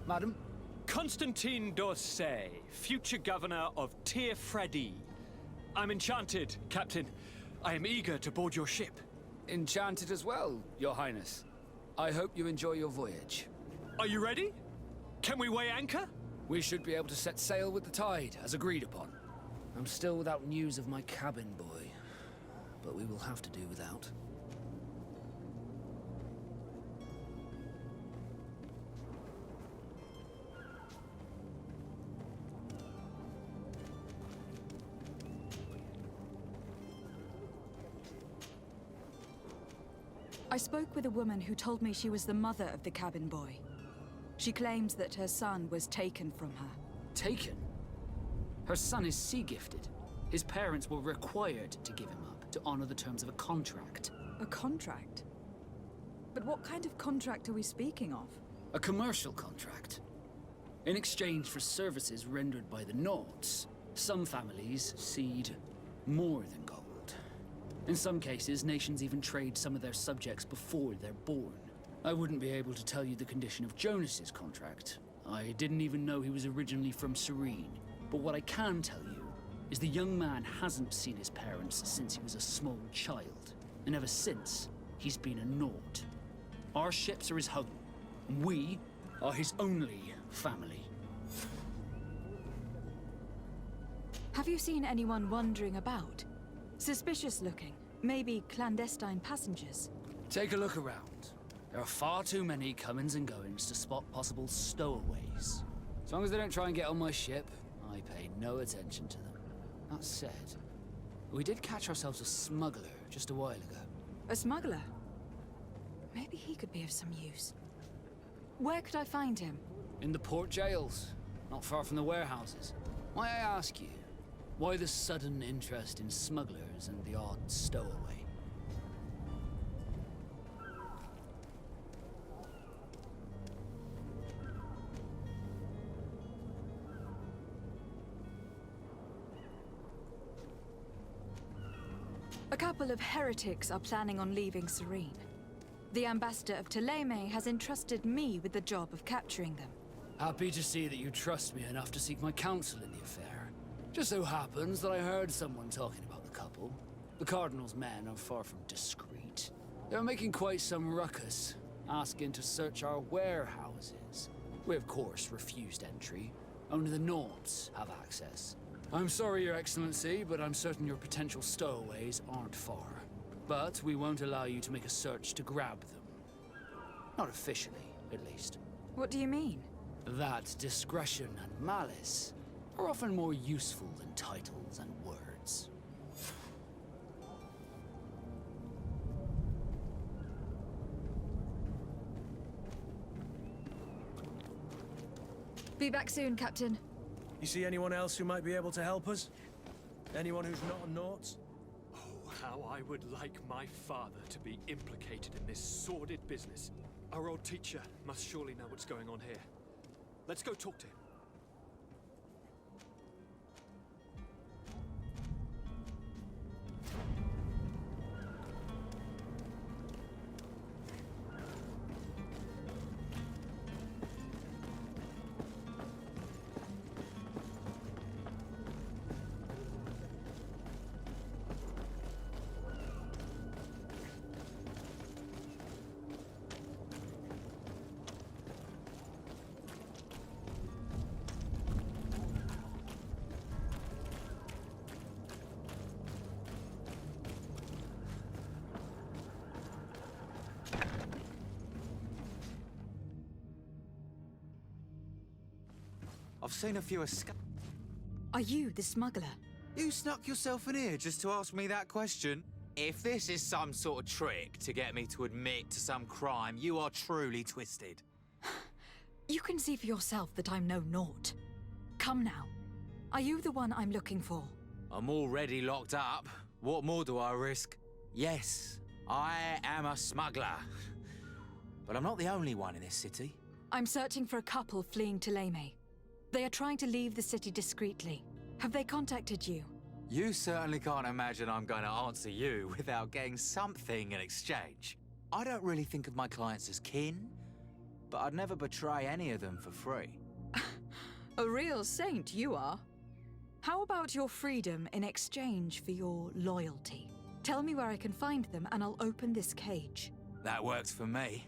Madam? Constantine d'Orsay, future governor of Tir-Fredi. I'm enchanted, Captain. I am eager to board your ship. Enchanted as well, Your Highness. I hope you enjoy your voyage. Are you ready? Can we weigh anchor? We should be able to set sail with the tide, as agreed upon. I'm still without news of my cabin boy, but we will have to do without. I spoke with a woman who told me she was the mother of the cabin boy. She claims that her son was taken from her. Taken? Her son is sea-gifted. His parents were required to give him up to honor the terms of a contract. A contract? But what kind of contract are we speaking of? A commercial contract. In exchange for services rendered by the Nords, some families cede more than gold. In some cases, nations even trade some of their subjects before they're born. I wouldn't be able to tell you the condition of Jonas's contract. I didn't even know he was originally from Serene. But what I can tell you is the young man hasn't seen his parents since he was a small child. And ever since, he's been a Nord. Our ships are his home. And we are his only family. Have you seen anyone wandering about? Suspicious looking. Maybe clandestine passengers. Take a look around. There are far too many comings and goings to spot possible stowaways. As long as they don't try and get on my ship, I pay no attention to them. That said, we did catch ourselves a smuggler just a while ago. A smuggler? Maybe he could be of some use. Where could I find him? In the port jails, not far from the warehouses. May I ask you, why the sudden interest in smugglers and the odd stowaway? A couple of heretics are planning on leaving Serene. The ambassador of Ptolemy has entrusted me with the job of capturing them. Happy to see that you trust me enough to seek my counsel in the affair. Just so happens that I heard someone talking about the couple. The Cardinal's men are far from discreet. They're making quite some ruckus, asking to search our warehouses. We of course refused entry. Only the Nords have access. I'm sorry, Your Excellency, but I'm certain your potential stowaways aren't far. But we won't allow you to make a search to grab them. Not officially, at least. What do you mean? That discretion and malice are often more useful than titles and words. Be back soon, Captain. You see anyone else who might be able to help us? Anyone who's not a Nort? Oh, how I would like my father to be implicated in this sordid business. Our old teacher must surely know what's going on here. Let's go talk to him. I've seen a few Are you the smuggler? You snuck yourself in here just to ask me that question? If this is some sort of trick to get me to admit to some crime, you are truly twisted. You can see for yourself that I'm no Nort. Come now. Are you the one I'm looking for? I'm already locked up. What more do I risk? Yes, I am a smuggler. But I'm not the only one in this city. I'm searching for a couple fleeing Ptolemy. They are trying to leave the city discreetly. Have they contacted you? You certainly can't imagine I'm going to answer you without getting something in exchange. I don't really think of my clients as kin, but I'd never betray any of them for free. A real saint you are. How about your freedom in exchange for your loyalty? Tell me where I can find them and I'll open this cage. That works for me.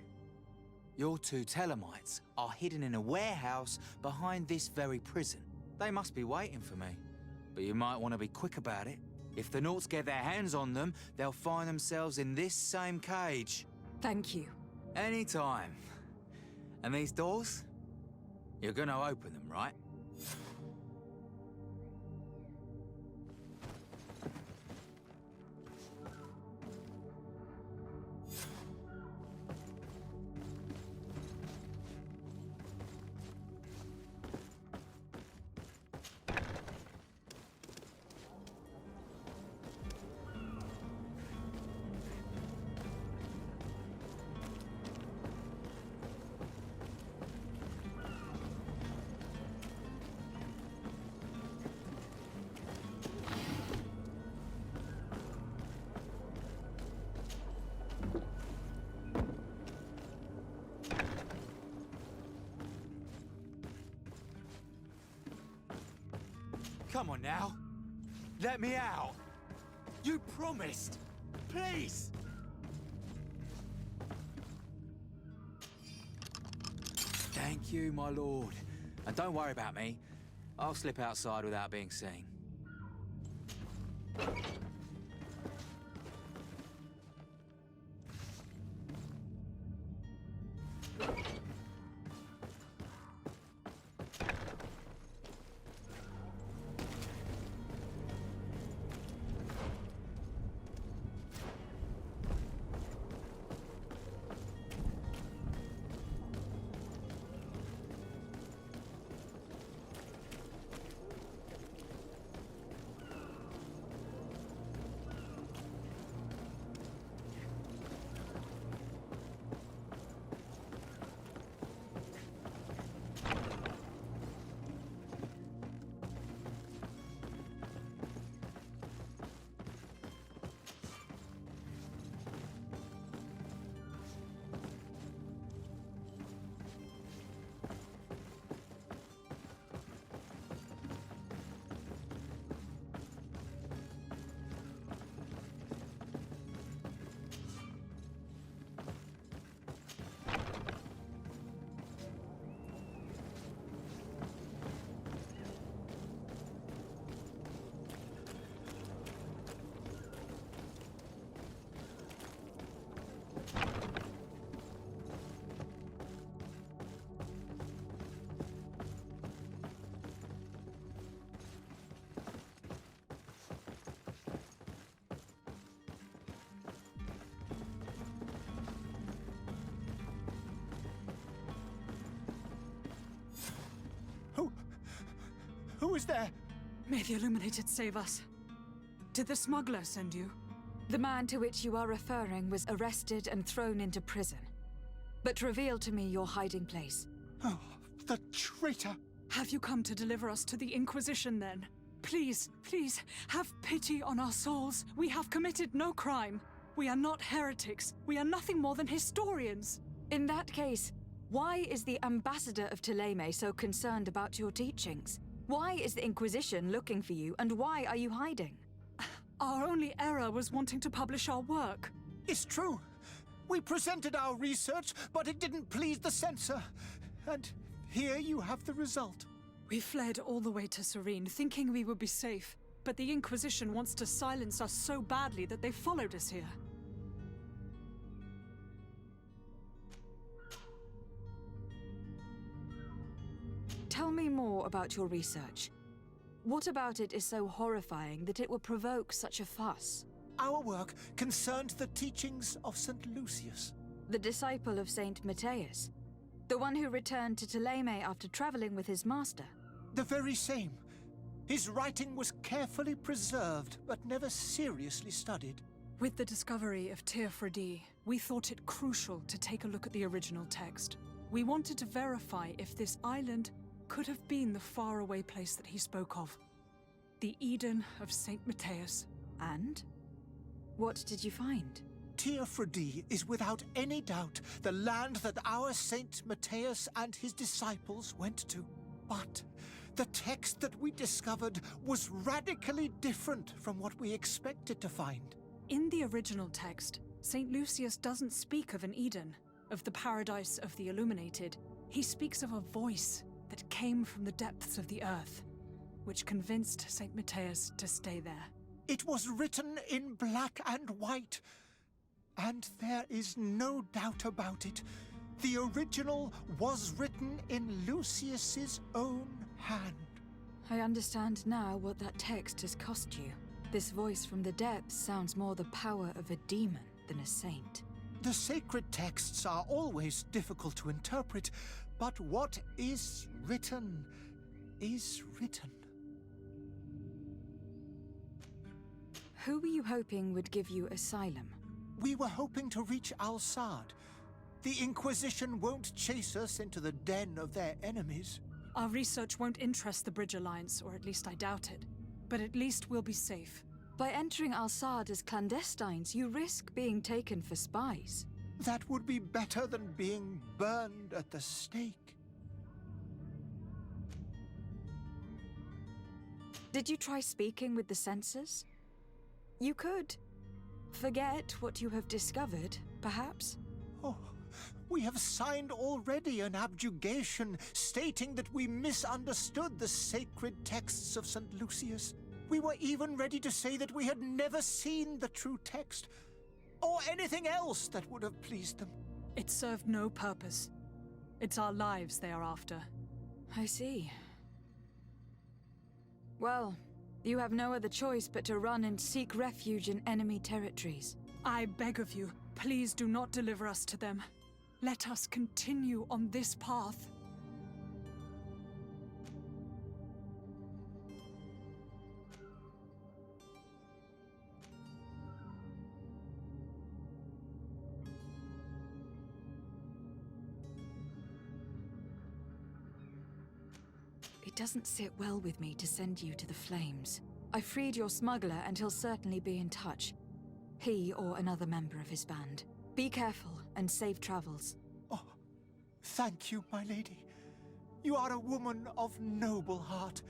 Your two Telemites are hidden in a warehouse behind this very prison. They must be waiting for me. But you might want to be quick about it. If the Nauts get their hands on them, they'll find themselves in this same cage. Thank you. Anytime. And these doors? You're gonna open them, right? Come on now. Let me out. You promised. Please. Thank you, my lord. And don't worry about me. I'll slip outside without being seen. Who is there? May the Illuminated save us. Did the smuggler send you? The man to which you are referring was arrested and thrown into prison. But reveal to me your hiding place. Oh, the traitor! Have you come to deliver us to the Inquisition, then? Please, please, have pity on our souls. We have committed no crime. We are not heretics. We are nothing more than historians. In that case, why is the ambassador of Thélème so concerned about your teachings? Why is the Inquisition looking for you, and why are you hiding? Our only error was wanting to publish our work. It's true. We presented our research, but it didn't please the censor. And here you have the result. We fled all the way to Serene, thinking we would be safe. But the Inquisition wants to silence us so badly that they followed us here. Tell me more about your research. What about it is so horrifying that it will provoke such a fuss? Our work concerned the teachings of St. Lucius. The disciple of Saint Matthias? The one who returned to Thélème after traveling with his master? The very same. His writing was carefully preserved, but never seriously studied. With the discovery of Teofredi, we thought it crucial to take a look at the original text. We wanted to verify if this island could have been the faraway place that he spoke of. The Eden of Saint Matthias. And? What did you find? Teofrodi is without any doubt the land that our Saint Matthias and his disciples went to. But the text that we discovered was radically different from what we expected to find. In the original text, St. Lucius doesn't speak of an Eden, of the paradise of the illuminated. He speaks of a voice that came from the depths of the earth, which convinced St. Matthias to stay there. It was written in black and white, and there is no doubt about it. The original was written in Lucius's own hand. I understand now what that text has cost you. This voice from the depths sounds more the power of a demon than a saint. The sacred texts are always difficult to interpret, but what is written is written. Who were you hoping would give you asylum? We were hoping to reach Al-Sad. The Inquisition won't chase us into the den of their enemies. Our research won't interest the Bridge Alliance, or at least I doubt it. But at least we'll be safe. By entering Al-Sad as clandestines, you risk being taken for spies. That would be better than being burned at the stake. Did you try speaking with the censors? You could. Forget what you have discovered, perhaps? Oh, we have signed already an abjugation stating that we misunderstood the sacred texts of St. Lucius. We were even ready to say that we had never seen the true text, or anything else that would have pleased them. It served no purpose. It's our lives they are after. I see. Well, you have no other choice but to run and seek refuge in enemy territories. I beg of you, please do not deliver us to them. Let us continue on this path. It doesn't sit well with me to send you to the flames. I freed your smuggler and he'll certainly be in touch. He or another member of his band. Be careful and safe travels. Oh, thank you, my lady. You are a woman of noble heart.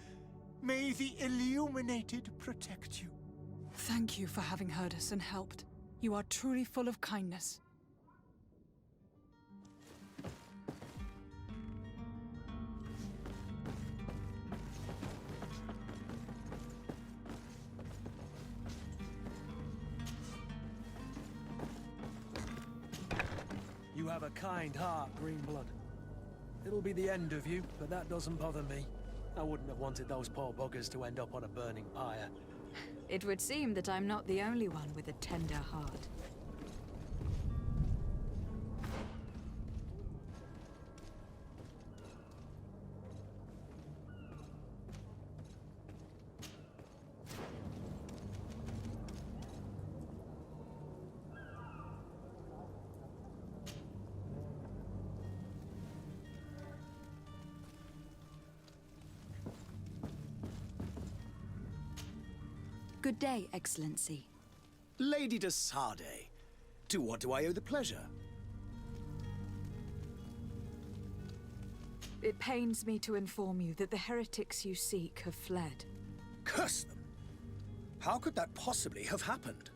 May the illuminated protect you. Thank you for having heard us and helped. You are truly full of kindness. You have a kind heart, Greenblood. It'll be the end of you, but that doesn't bother me. I wouldn't have wanted those poor buggers to end up on a burning pyre. It would seem that I'm not the only one with a tender heart. Good day, Excellency. Lady de Sardet, to what do I owe the pleasure? It pains me to inform you that the heretics you seek have fled. Curse them! How could that possibly have happened?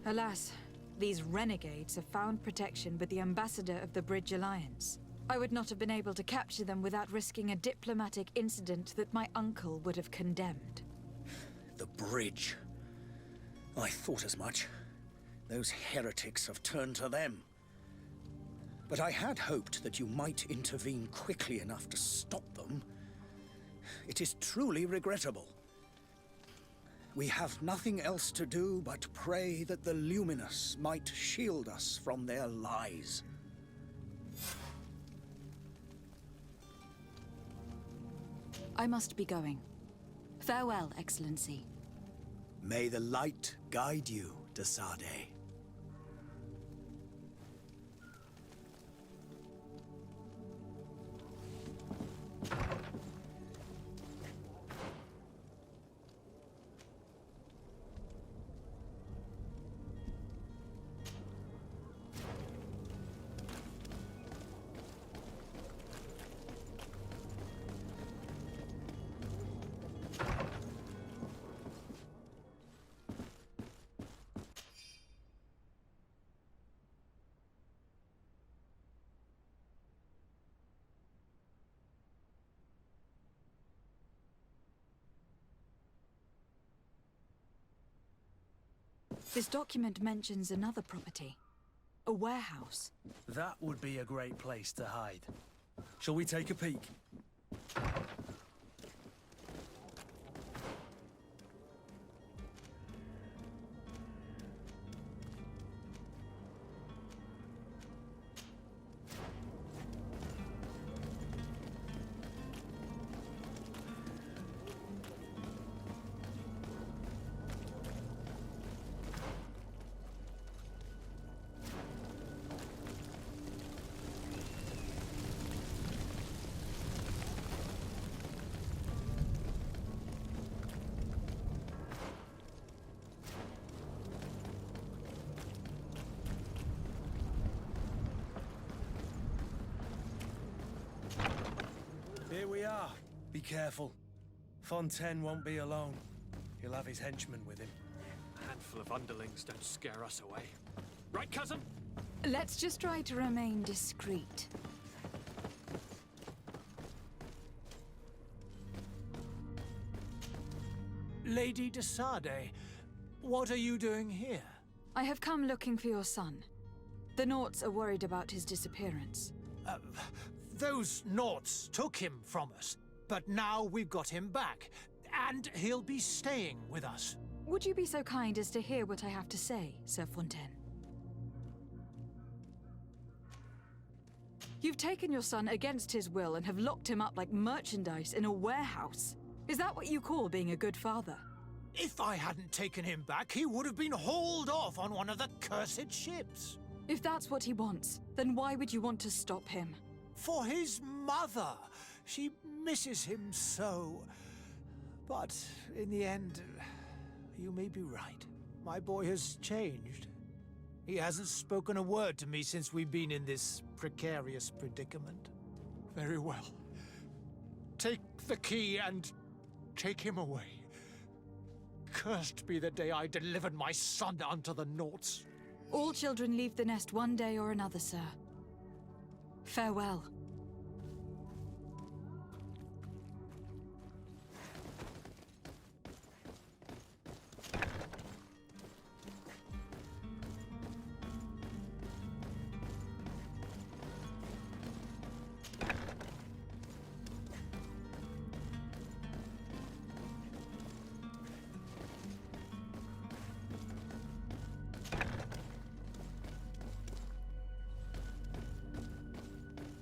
Alas, these renegades have found protection with the ambassador of the Bridge Alliance. I would not have been able to capture them without risking a diplomatic incident that my uncle would have condemned. The bridge. I thought as much. Those heretics have turned to them. But I had hoped that you might intervene quickly enough to stop them. It is truly regrettable. We have nothing else to do but pray that the Luminous might shield us from their lies. I must be going. Farewell, Excellency. May the light guide you, de Sardet. This document mentions another property. A warehouse. That would be a great place to hide. Shall we take a peek? Here we are. Be careful. Fontaine won't be alone. He'll have his henchmen with him. A handful of underlings don't scare us away. Right, cousin? Let's just try to remain discreet. Lady de Sade, what are you doing here? I have come looking for your son. The Naughts are worried about his disappearance. Those Naughts took him from us, but now we've got him back, and he'll be staying with us. Would you be so kind as to hear what I have to say, Sir Fontaine? You've taken your son against his will and have locked him up like merchandise in a warehouse. Is that what you call being a good father? If I hadn't taken him back, he would have been hauled off on one of the cursed ships. If that's what he wants, then why would you want to stop him? For his mother. She misses him so. But in the end, you may be right. My boy has changed. He hasn't spoken a word to me since we've been in this precarious predicament. Very well. Take the key and take him away. Cursed be the day I delivered my son unto the Naughts. All children leave the nest one day or another, sir. Farewell.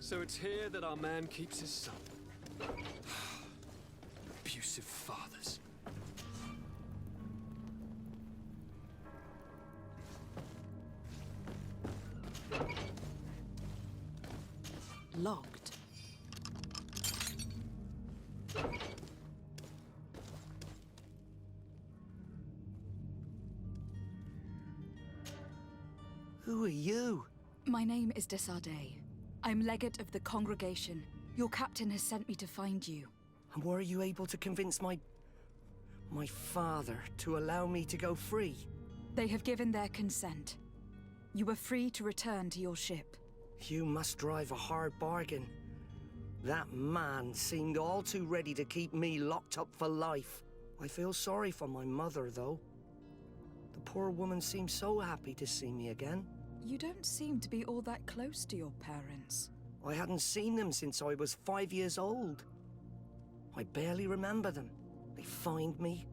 So it's here that our man keeps his son. Abusive fathers. Locked. Who are you? My name is de Sade. I'm legate of the congregation. Your captain has sent me to find you. And were you able to convince my father to allow me to go free? They have given their consent. You are free to return to your ship. You must drive a hard bargain. That man seemed all too ready to keep me locked up for life. I feel sorry for my mother, though. The poor woman seems so happy to see me again. You don't seem to be all that close to your parents. I hadn't seen them since I was 5 years old. I barely remember them. They find me,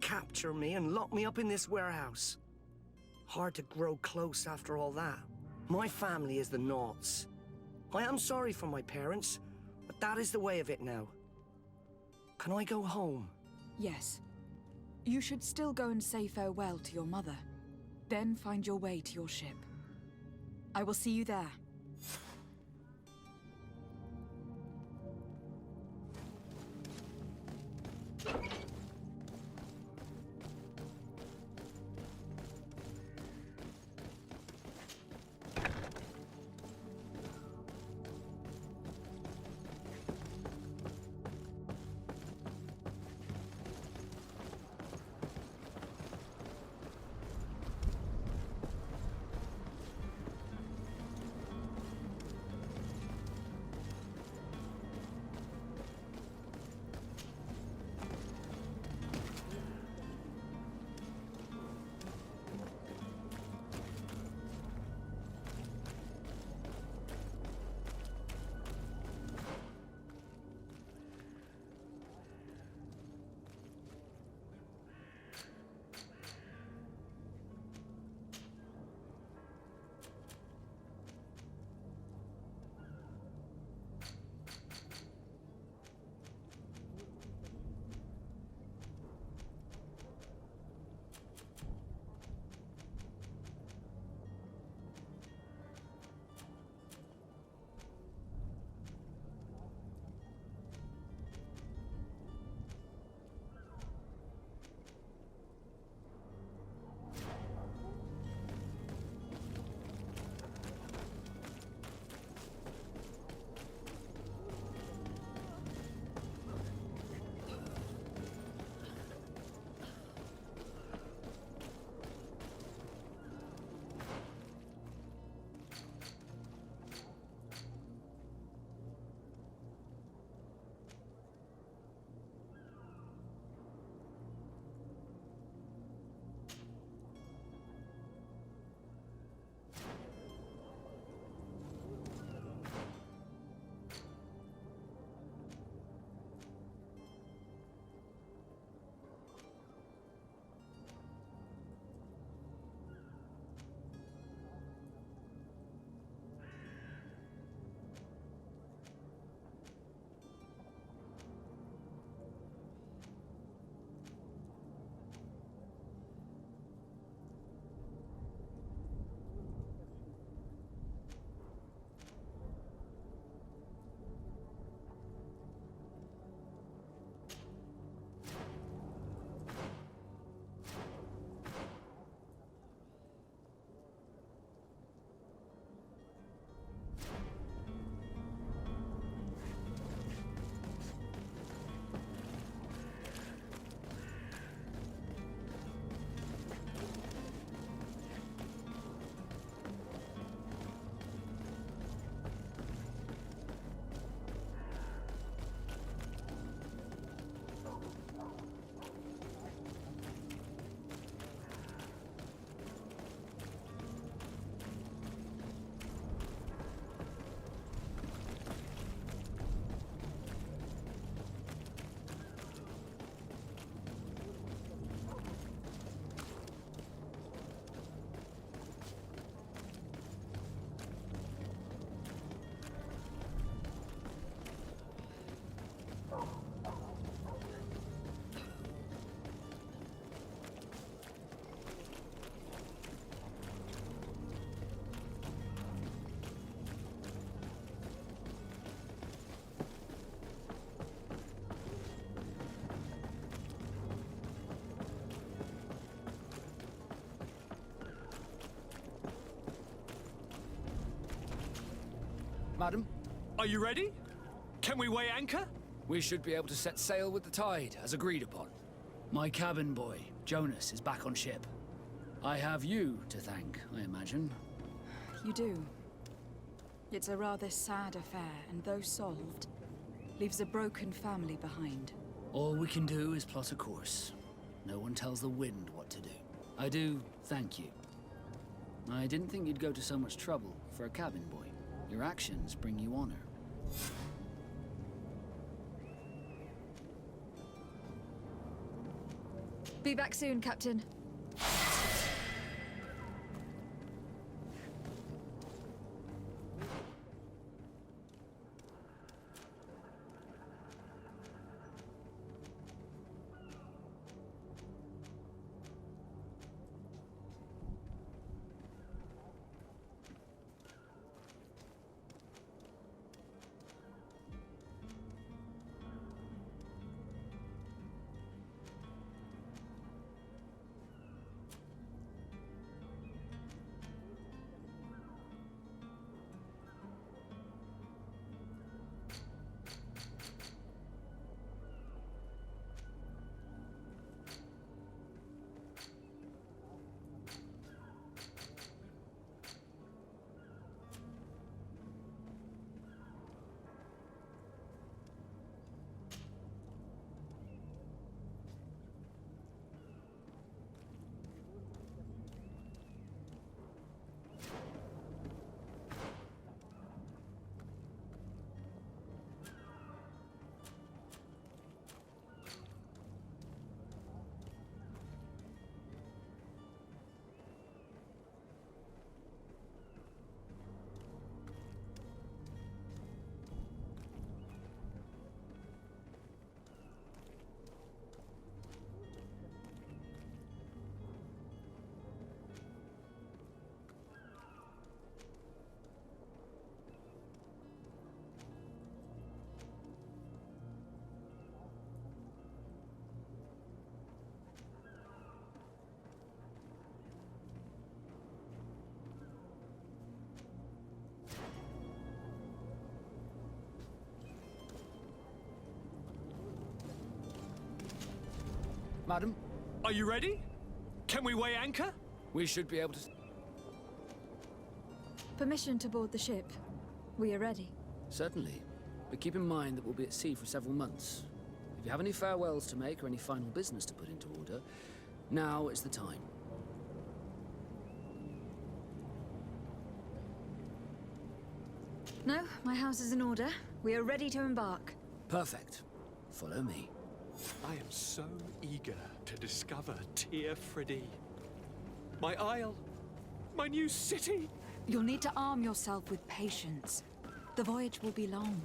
capture me, and lock me up in this warehouse. Hard to grow close after all that. My family is the Naughts. I am sorry for my parents, but that is the way of it now. Can I go home? Yes. You should still go and say farewell to your mother. Then find your way to your ship. I will see you there. Madam, Are you ready? Can we weigh anchor? we should be able to set sail with the tide, as agreed upon. My cabin boy, Jonas, is back on ship. I have you to thank, I imagine. You do. It's a rather sad affair, and though solved, leaves a broken family behind. All we can do is plot a course. No one tells the wind what to do. I do thank you. I didn't think you'd go to so much trouble for a cabin boy. Your actions bring you honor. Be back soon, Captain. Madam, Are you ready? Can we weigh anchor? we should be able to... Permission to board the ship. We are ready. Certainly. But keep in mind that we'll be at sea for several months. If you have any farewells to make or any final business to put into order, now is the time. No, my house is in order. We are ready to embark. Perfect. Follow me. I am so eager to discover Tir Freddy. My isle. My new city. You'll need to arm yourself with patience. The voyage will be long.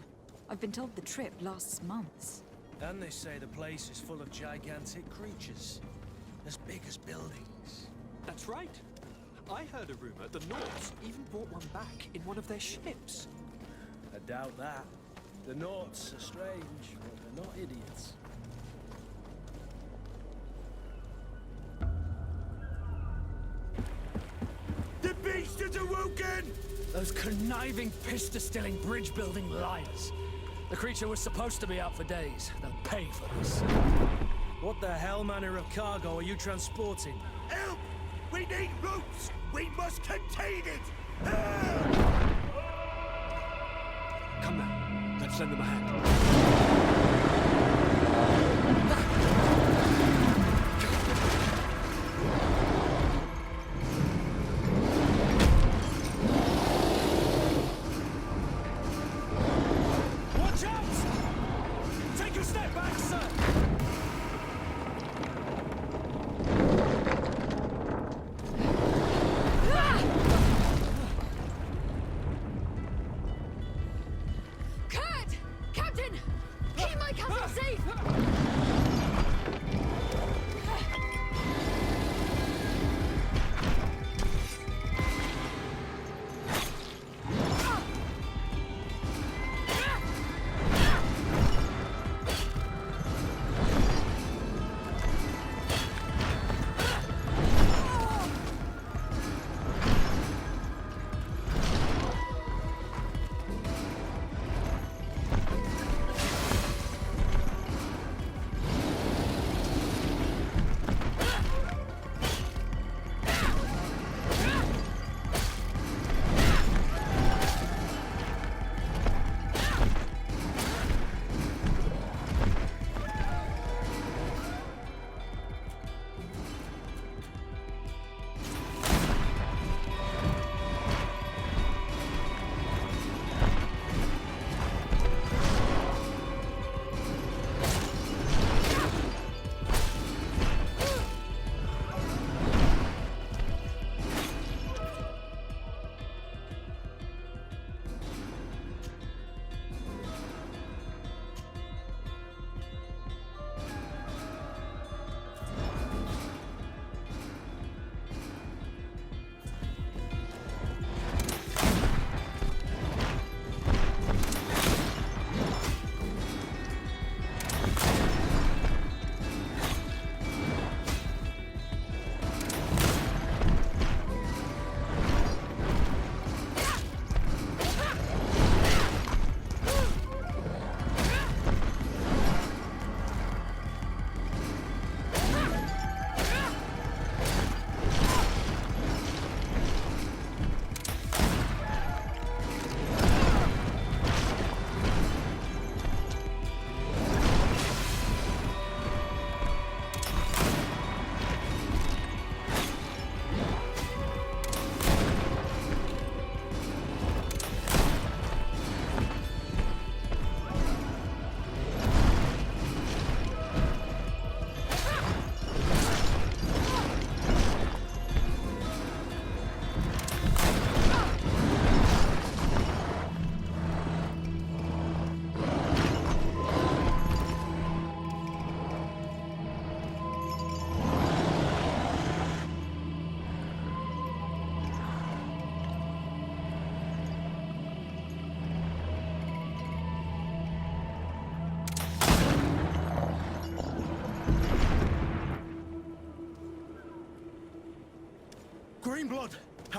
I've been told the trip lasts months. And they say the place is full of gigantic creatures, as big as buildings. That's right. I heard a rumor the Nords even brought one back in one of their ships. I doubt that. The Nauts are strange, but they're not idiots. The beast is awoken! Those conniving, piss-distilling, bridge-building liars. The creature was supposed to be out for days. They'll pay for this. What the hell manner of cargo are you transporting? Help! We need ropes! We must contain it! Help! Come now, let's lend them a hand. Watch out! Take a step back, sir! Kurt! Captain!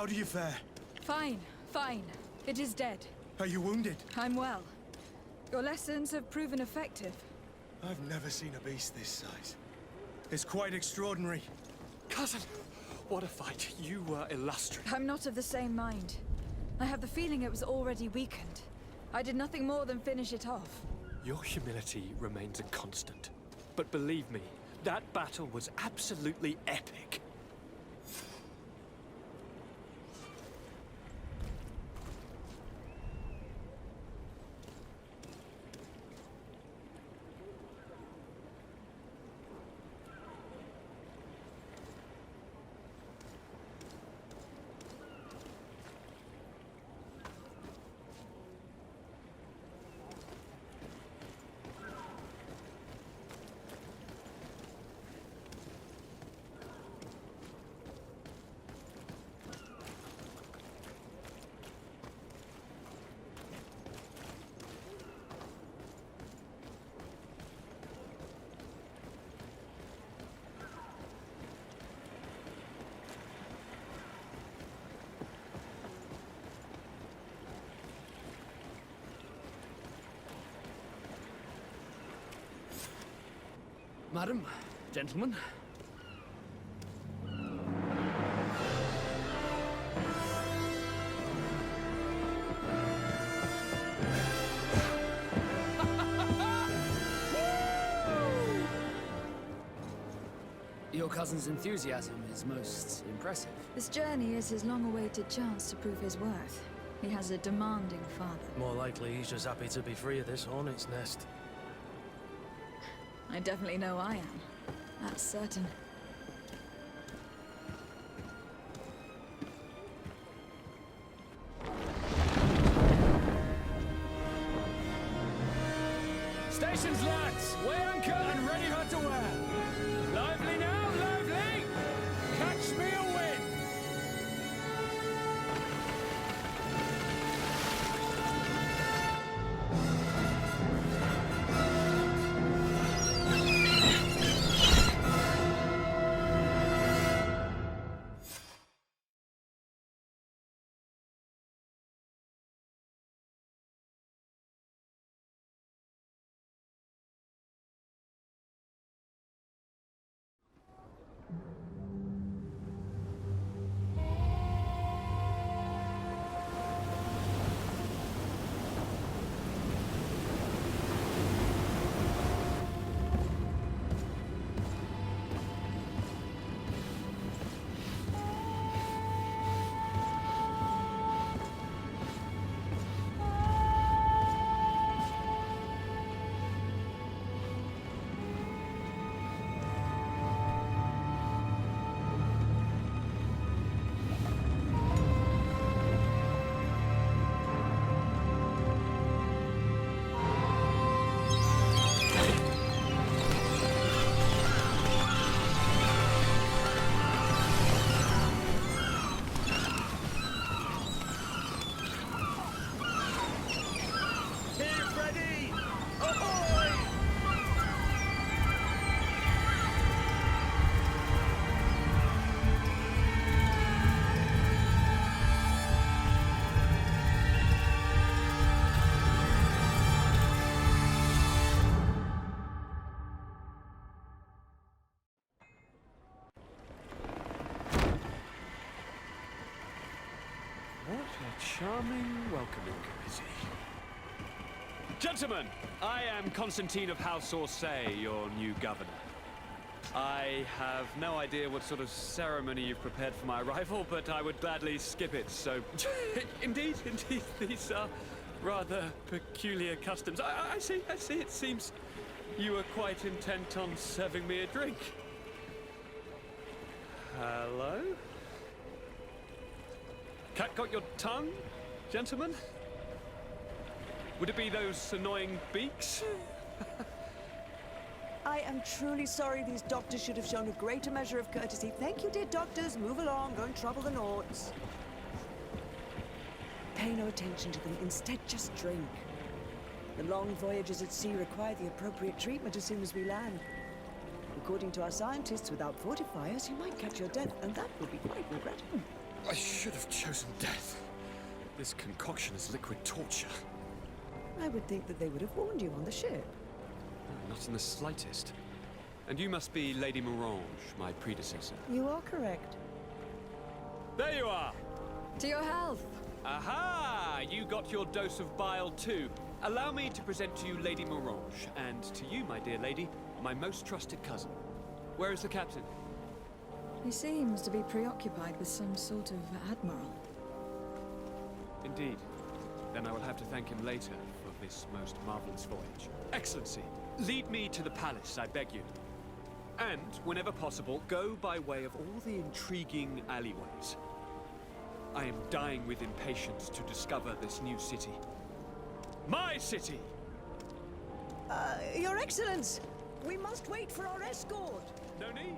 How do you fare? Fine, fine. It is dead. Are you wounded? I'm well. Your lessons have proven effective. I've never seen a beast this size. It's quite extraordinary. Cousin, what a fight. You were illustrious. I'm not of the same mind. I have the feeling it was already weakened. I did nothing more than finish it off. Your humility remains a constant. But believe me, that battle was absolutely epic. Madam, gentlemen. Your cousin's enthusiasm is most impressive. This journey is his long-awaited chance to prove his worth. He has a demanding father. More likely he's just happy to be free of this hornet's nest. I definitely know I am. That's certain. Stations, lads! Weigh anchor and ready her to wear. Lively now, lively! Catch me a wind! What a charming welcoming committee. Gentlemen, I am Constantine of House Orsay, your new governor. I have no idea what sort of ceremony you've prepared for my arrival, but I would gladly skip it, so... Indeed, these are rather peculiar customs. I see, it seems you were quite intent on serving me a drink. Hello? Cat got your tongue, gentlemen? Would it be those annoying beaks? I am truly sorry. These doctors should have shown a greater measure of courtesy. Thank you, dear doctors. Move along. Don't trouble the Nauts. Pay no attention to them. Instead, just drink. The long voyages at sea require the appropriate treatment as soon as we land. According to our scientists, without fortifiers, you might catch your death, and that would be quite regrettable. I should have chosen death. This concoction is liquid torture. I would think that they would have warned you on the ship. Not in the slightest. And you must be Lady Morange, my predecessor. You are correct. There you are! To your health. Aha! You got your dose of bile too. Allow me to present to you Lady Morange, and to you, my dear lady, my most trusted cousin. Where is the captain? He seems to be preoccupied with some sort of admiral. Indeed. Then I will have to thank him later for this most marvelous voyage. Excellency, lead me to the palace, I beg you. And, whenever possible, go by way of all the intriguing alleyways. I am dying with impatience to discover this new city. My city! Your Excellence! We must wait for our escort! No need.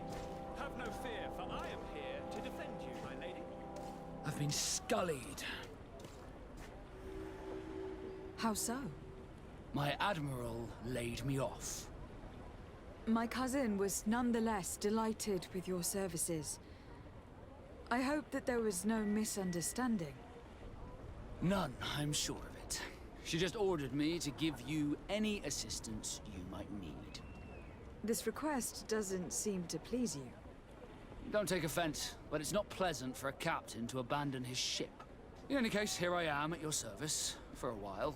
Have no fear, for I am here to defend you, my lady. I've been scullied. How so? My admiral laid me off. My cousin was nonetheless delighted with your services. I hope that there was no misunderstanding. None, I'm sure of it. She just ordered me to give you any assistance you might need. This request doesn't seem to please you. Don't take offense, but it's not pleasant for a captain to abandon his ship. In any case, here I am at your service, for a while.